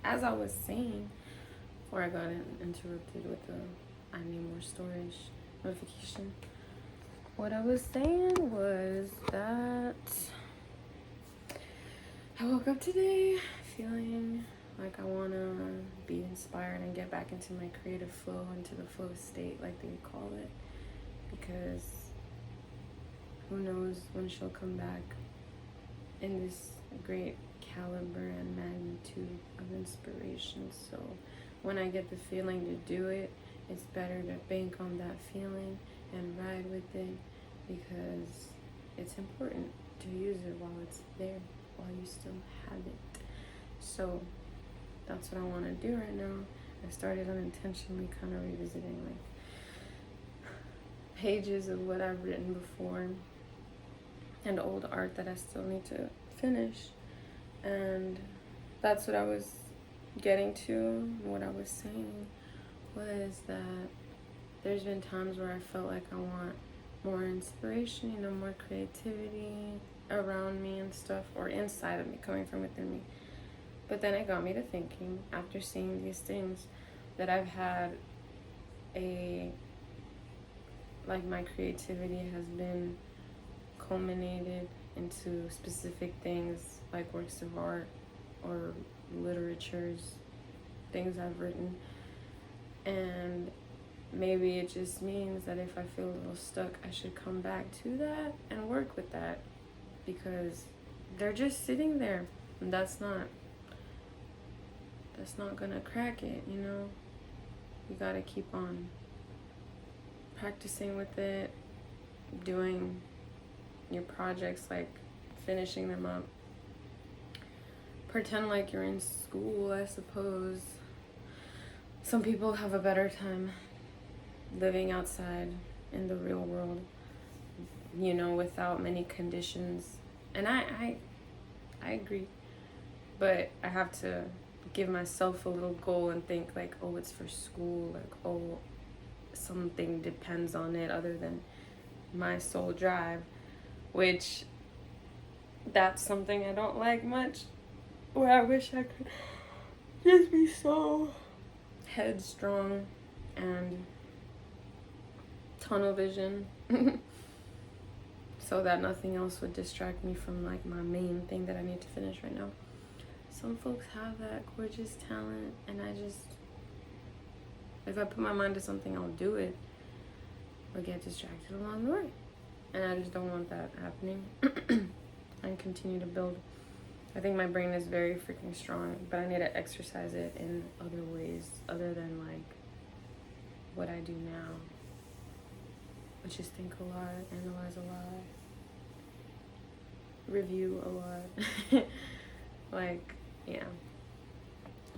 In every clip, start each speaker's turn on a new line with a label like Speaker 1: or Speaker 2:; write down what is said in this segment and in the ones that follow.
Speaker 1: as I was saying, before I got interrupted with the I need more storage notification, what I was saying was that I woke up today feeling like I want to be inspired and get back into my creative flow, into the flow state, like they call it, because who knows when she'll come back in this great caliber and magnitude of inspiration. So when I get the feeling to do it, it's better to bank on that feeling and ride with it, because it's important to use it while it's there, while you still have it. So that's what I want to do right now. I started unintentionally kind of revisiting like pages of what I've written before and old art that I still need to finish. And that's what I was getting to. What I was saying was that there's been times where I felt like I want more inspiration, you know, more creativity around me and stuff, or inside of me, coming from within me. But then it got me to thinking, after seeing these things, that I've had my creativity has been culminated into specific things like works of art or literatures, things I've written. And maybe it just means that if I feel a little stuck, I should come back to that and work with that, because they're just sitting there, and that's not gonna crack it, you know? You gotta keep on practicing with it, doing your projects, like finishing them up. Pretend like you're in school, I suppose. Some people have a better time living outside in the real world, you know, without many conditions. And I agree. But I have to give myself a little goal and think like, oh, it's for school, like, oh, something depends on it other than my sole drive, which that's something I don't like much, where I wish I could just be so headstrong and tunnel vision so that nothing else would distract me from like my main thing that I need to finish right now. Some folks have that gorgeous talent, and if I put my mind to something, I'll do it, but get distracted along the way. And I just don't want that happening. And continue to build. I think my brain is very freaking strong, but I need to exercise it in other ways other than like what I do now, which is think a lot, analyze a lot, review a lot. Like, yeah.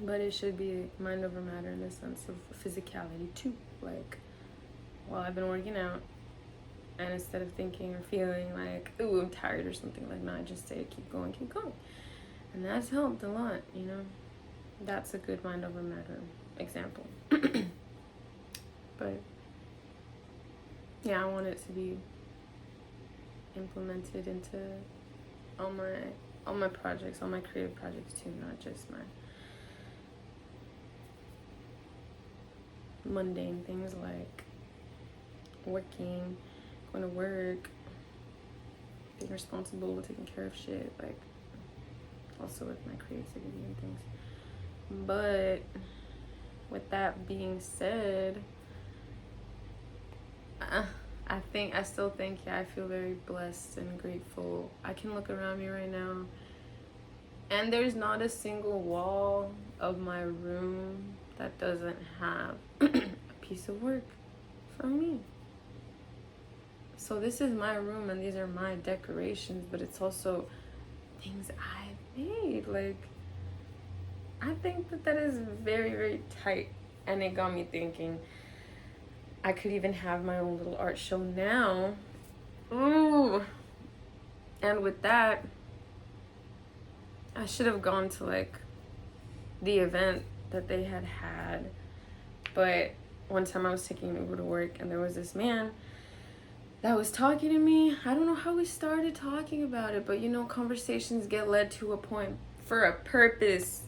Speaker 1: But it should be mind over matter in the sense of physicality too. Like, while I've been working out, and instead of thinking or feeling like, ooh, I'm tired or something, like, no, I just say, keep going. And that's helped a lot, you know? That's a good mind over matter example. But, yeah, I want it to be implemented into all my projects, all my creative projects too, not just my mundane things like working, going to work, being responsible, taking care of shit, like also with my creativity and things. But with that being said, I still think, I feel very blessed and grateful. I can look around me right now, and there's not a single wall of my room that doesn't have a piece of work from me. So this is my room, and these are my decorations, but it's also things I've made. Like, I think that is very, very tight, and it got me thinking, I could even have my own little art show now. Ooh. And with that, I should have gone to like the event that they had. But one time I was taking an Uber to work, and there was this man that was talking to me. I don't know how we started talking about it, but you know, conversations get led to a point for a purpose.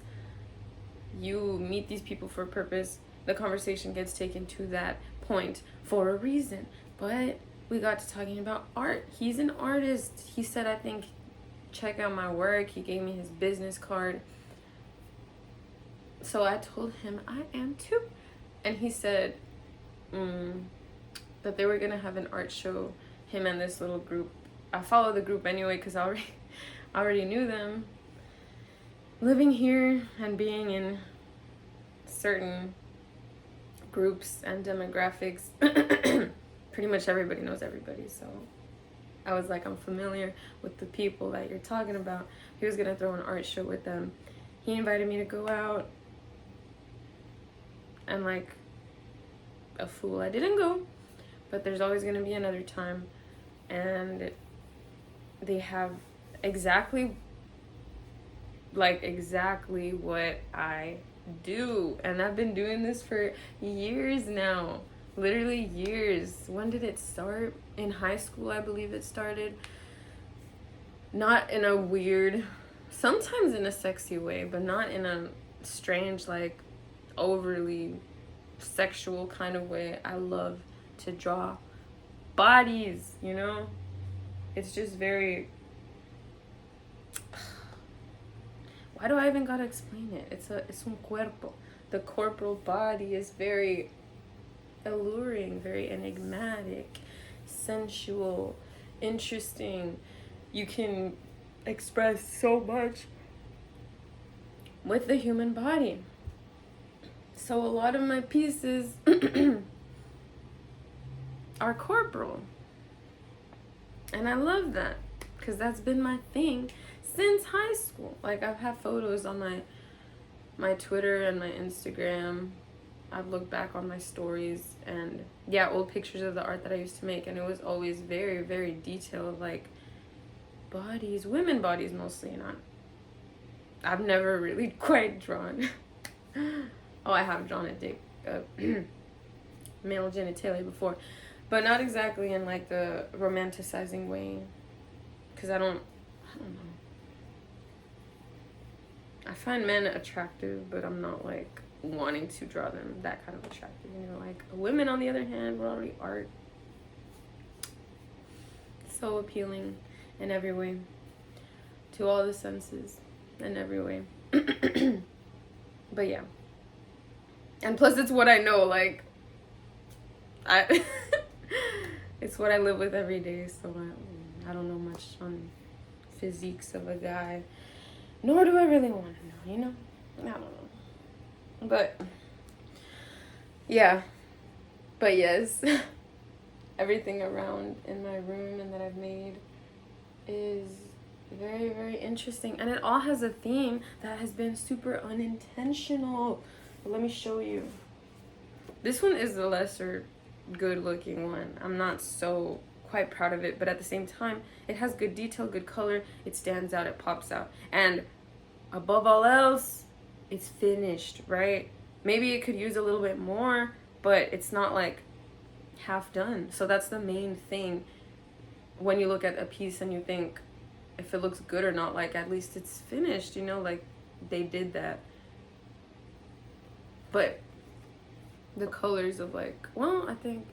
Speaker 1: you meet these people for a purpose. The conversation gets taken to that point for a reason. But we got to talking about art. He's an artist. He said, I think, check out my work. He gave me his business card. So I told him I am too. And he said that they were going to have an art show, him and this little group. I follow the group anyway because I already knew them. Living here and being in certain groups and demographics, pretty much everybody knows everybody. So I was like, I'm familiar with the people that you're talking about. He was going to throw an art show with them. He invited me to go out. And like a fool, I didn't go. But there's always going to be another time. And they have exactly what I do. And I've been doing this for years now. Literally years. When did it start? In high school, I believe it started. Not in a weird, sometimes in a sexy way, but not in a strange, like overly sexual kind of way. I love to draw bodies, you know? It's just very... Why do I even gotta explain it? It's un cuerpo. The corporal body is very alluring, very enigmatic, sensual, interesting. You can express so much with the human body. So a lot of my pieces are corporal. And I love that because that's been my thing since high school. Like, I've had photos on my Twitter and my Instagram. I've looked back on my stories and old pictures of the art that I used to make, and it was always very, very detailed, like bodies, women bodies mostly. Not, I've never really quite drawn. Oh, I have drawn male genitalia before, but not exactly in like the romanticizing way, because I don't know. I find men attractive, but I'm not like wanting to draw them that kind of attractive, you know. Like women, on the other hand, were already art. So appealing in every way, to all the senses, in every way. But yeah. And plus it's what I know, like, it's what I live with every day, so I don't know much on physiques of a guy. Nor do I really want to know, you know? I don't know. But, yeah. But yes, everything around in my room and that I've made is very, very interesting. And it all has a theme that has been super unintentional. But let me show you. This one is the lesser good looking one. I'm not so quite proud of it, but at the same time, it has good detail, good color. It stands out, it pops out. And above all else, it's finished, right? Maybe it could use a little bit more, but it's not like half done. So that's the main thing when you look at a piece and you think if it looks good or not. Like, at least it's finished, you know, like they did that. But the colors of, like, well, I think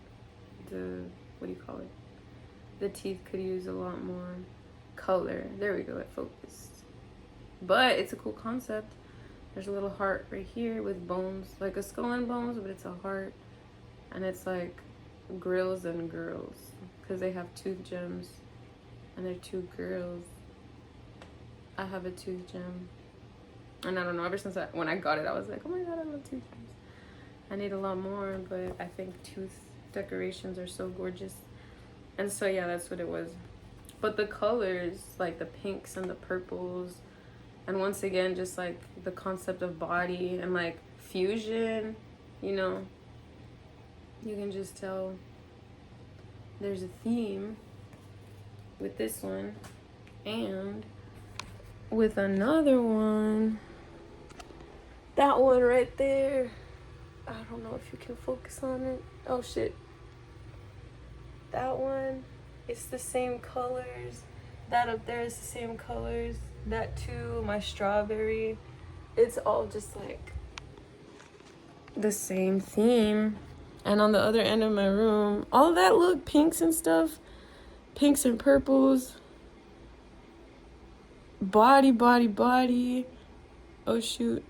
Speaker 1: what do you call it? The teeth could use a lot more color. There we go, it focused. But it's a cool concept. There's a little heart right here with bones, like a skull and bones, but it's a heart. And it's like grills and girls, because they have tooth gems and they're two girls. I have a tooth gem, and I don't know, ever since when I got it, I was like, oh my god, I love tooth gems. I need a lot more, but I think tooth decorations are so gorgeous. And so yeah, that's what it was. But the colors, like the pinks and the purples, and once again, just like the concept of body and like fusion, you know, you can just tell there's a theme with this one and with another one. That one right there. I don't know if you can focus on it. Oh shit. That one, it's the same colors. That up there is the same colors. That too, my strawberry. It's all just like the same theme. And on the other end of my room, all that look, pinks and stuff, pinks and purples, body. Oh shoot.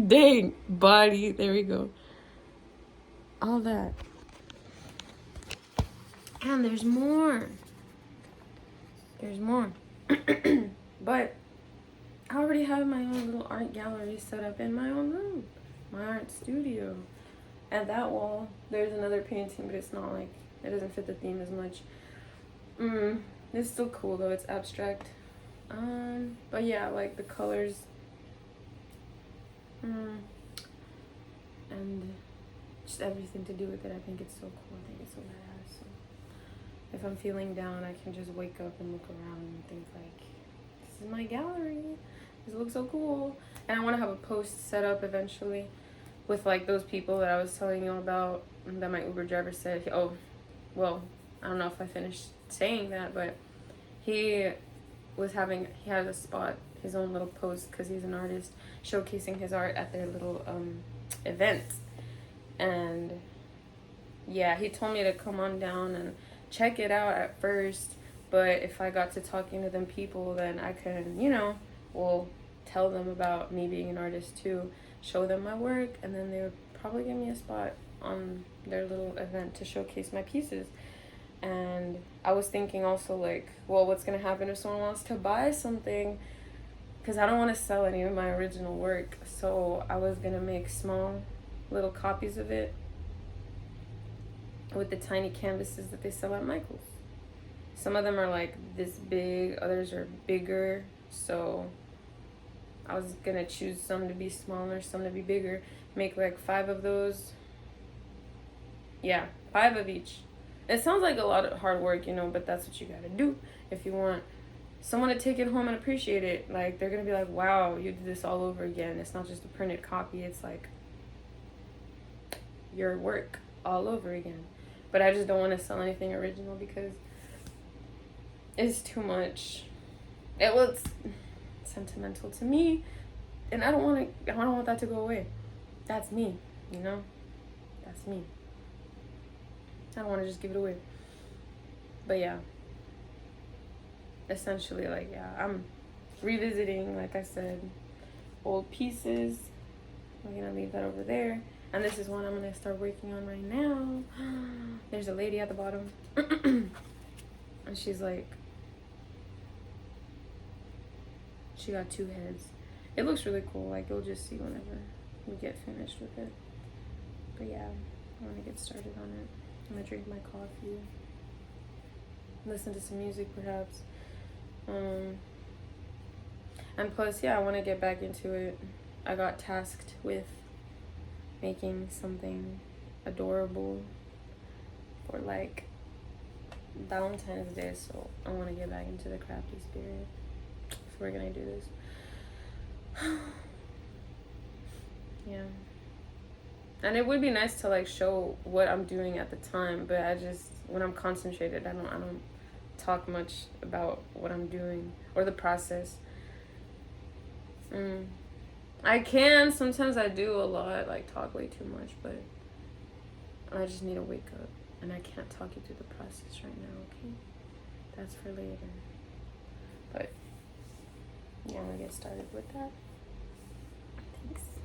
Speaker 1: Dang, body. There we go. All that. And there's more. But I already have my own little art gallery set up in my own room, my art studio. At that wall, there's another painting, but it's not like, it doesn't fit the theme as much. It's still cool though, it's abstract. But yeah, like the colors, and just everything to do with it. I think it's so cool. I think it's so badass. So if I'm feeling down, I can just wake up and look around and think like, this is my gallery. This looks so cool. And I want to have a post set up eventually with like those people that I was telling you about, that my Uber driver said, oh, well, I don't know if I finished saying that, but he had a spot, his own little post, because he's an artist, showcasing his art at their little event. And yeah, he told me to come on down and check it out at first, but if I got to talking to them people, then I can, tell them about me being an artist too, show them my work, and then they would probably give me a spot on their little event to showcase my pieces. And I was thinking also like, well, what's gonna happen if someone wants to buy something, because I don't want to sell any of my original work. So I was gonna make small little copies of it with the tiny canvases that they sell at Michael's. Some of them are like this big, others are bigger, so I was gonna choose some to be smaller, some to be bigger, make like 5 of those. Yeah, 5 of each. It sounds like a lot of hard work, but that's what you gotta do if you want someone to take it home and appreciate it. Like, they're gonna be like, wow, you did this all over again. It's not just a printed copy, it's like your work all over again. But I just don't want to sell anything original because it's too much. It's sentimental to me, and I don't want that to go away. That's me, That's me. I don't want to just give it away. But yeah, essentially, like, yeah, I'm revisiting, like I said, old pieces. I'm gonna leave that over there. And this is one I'm gonna start working on right now. There's a lady at the bottom. And she's like, she got 2 heads. It looks really cool. Like, you'll just see whenever we get finished with it. But yeah, I want to get started on it. I'm gonna drink my coffee, listen to some music perhaps, and plus, yeah, I want to get back into it. I got tasked with making something adorable for like Valentine's Day, so I want to get back into the crafty spirit. So we're gonna do this. Yeah. And it would be nice to like show what I'm doing at the time, but when I'm concentrated, I don't talk much about what I'm doing or the process. I can, sometimes I do a lot, like talk way too much, but I just need to wake up, and I can't talk you through the process right now, okay? That's for later. But yeah, I'm gonna get started with that.